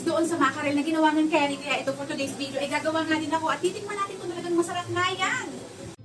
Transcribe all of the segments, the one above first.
doon sa mackerel na ginawa ng Kelly. Kaya ito for today's video ay gagawa nga din ako at titikman natin kung talagang masarap nga yan.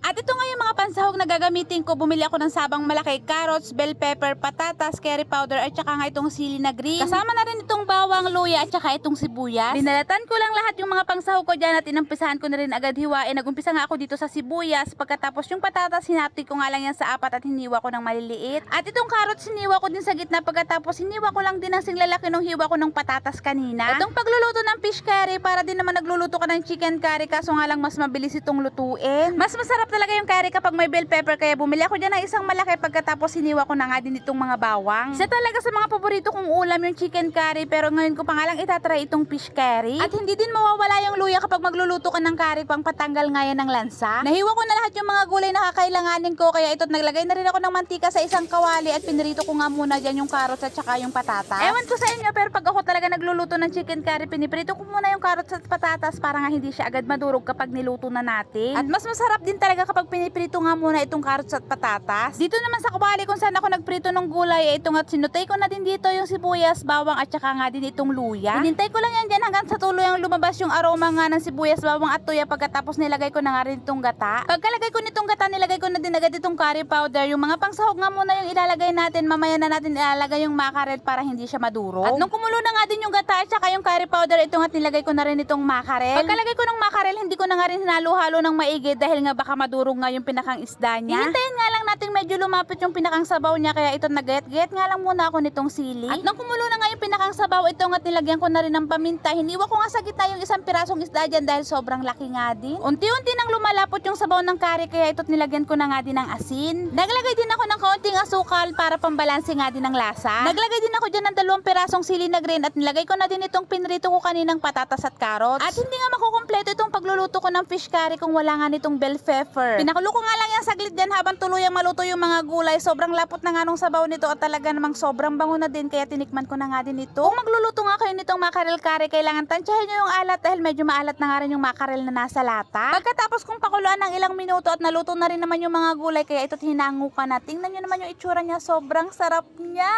At ito nga yung mga pansahog na gagamitin ko. Bumili ako ng sabang malaki, carrots, bell pepper, patatas, curry powder, at saka nga itong sili na green. Kasama na rin itong bawang, luya, at saka itong sibuyas. Dinalatan ko lang lahat yung mga pangsahog ko dyan at inumpisahan ko na rin agad hiwain. Nagumpisa nga ako dito sa sibuyas. Pagkatapos yung patatas, hinati ko nga lang yan sa apat at hiniwa ko ng maliliit. At itong carrots, hiniwa ko din sa gitna. Pagkatapos hiniwa ko lang din ang singlalaki nung hiwa ko ng patatas kanina. Itong pagluluto ng fish curry, para din naman nagluluto ka ng chicken curry, kaso nga lang mas mabilis itong lutuin. Mas masarap talaga yung curry kapag may bell pepper, kaya bumili ako dyan ng isang malaki. Pagkatapos hiniwa ko na nga din itong mga bawang. Isa talaga sa mga paborito kong ulam yung chicken curry, pero ngayon ko pa nga lang itatry itong fish curry. At hindi din mawawala yung luya kapag magluluto ka ng curry, pang patanggal nga yan ng lansa. Nahiwa ko na lahat yung mga gulay na kakailanganin ko, kaya ito't naglagay na rin ako ng mantika sa isang kawali at pinirito ko nga muna dyan yung carrots at saka yung patatas. Ewan ko sa inyo, pero pag ako talaga nagluluto ng chicken curry, piniprito ko muna yung carrots at patatas para nga hindi siya agad madurog kapag niluto na natin. At mas masarap din talaga kapag piniprito nga muna itong carrots at patatas. Dito naman sa kawali kung saan ako nagprito ng gulay, ito nga sinutay ko na din dito yung sibuyas, bawang at saka nga din itong luya. Hinintay ko lang yan dyan hanggang sa tuluyang lumabas yung aroma nga ng sibuyas, bawang at tuya. Pagkatapos nilagay ko na nga rin itong gata. Pagkalagay ko nitong gata, nilagay ko na din agad itong curry powder. Yung mga pangsahog nga muna yung ilalagay natin, mamaya na natin ilalagay yung mackerel para hindi siya madurog. At nung kumulo na nga din yung gata at saka yung curry powder, ito nga nilagay ko na rin itong mackerel. Pagkalagay ko ng mackerel, hindi ko na nga rin hinalo-halo ng maigi dahil nga baka madurog nga yung pinakang isda niya. Hihintayin nga lang natin medyo lumapit yung pinakang sabaw niya, kaya ito nagayat-gayat nga lang muna ako nitong sili. At nung kumulo na nga yung pinakang sabaw, ito nga nilagyan ko na rin ng paminta. Hiniwa ko nga sa gitna yung isang pirasong isda dyan dahil sobrang laki nga din. Unti-unti nang lumalapot yung sabaw ng curry, kaya ito't nilagyan ko na nga din ng asin. Naglagay din ako ng kaunting asukal para pambalanse nga din ng lasa. Naglagay din ako dyan ng 2 pirasong sili na green at nilagay ko na din itong pinrito ko kaninang patatas at carrots. At hindi nga makukumpleto itong pagluluto ko ng fish curry kung wala nga nitong bell pepper. Pinakulo ko nga lang yan saglit dyan habang tuluyang maluto yung mga gulay. Sobrang lapot na nga nung sabaw nito at talaga namang sobrang bango na din, kaya tinikman ko na nga din ito. Kung magluluto nga kayo nitong mackerel curry, kailangan tansyahin nyo yung alat dahil medyo maalat na nga rin yung mackerel na nasa lata. Pagkatapos kong pakuluan ng ilang minuto at naluto na rin naman yung mga gulay, kaya ito't hinango ka na. Tingnan nyo naman yung itsura niya, sobrang sarap niya.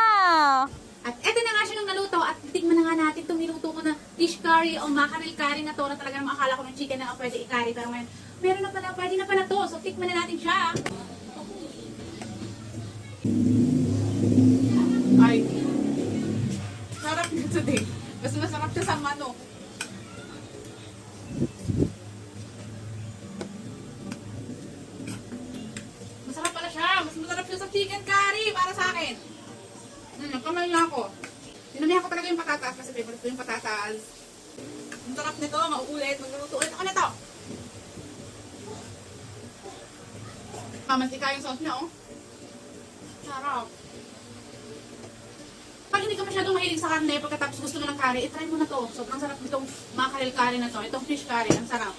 At eto na nga siya nung naluto at tingnan na nga natin itong niluto ko na fish curry o mackerel curry na to, na talaga naman akala ko ng chicken na pwede i-curry, pero ngayon meron na pala, pwede na pala to. So tikman na natin siya. Ay, sarap nito din. Mas masarap siya sa manok. Masarap pala siya. Mas masarap siya sa chicken curry para sa akin. Nagkamay na ako. Dinamihan ko talaga yung patatas kasi favorite ko yung patatas. Ang sarap nito, mauulit. Magluluto ulit ako nito. Mantika yung sauce niya, oh. Sarap. Pag hindi ka masyadong mahilig sa karne, pagkatapos gusto mo ng curry, itry mo na to. Sobrang sarap nitong mackerel curry na to. Itong fish curry, ang sarap.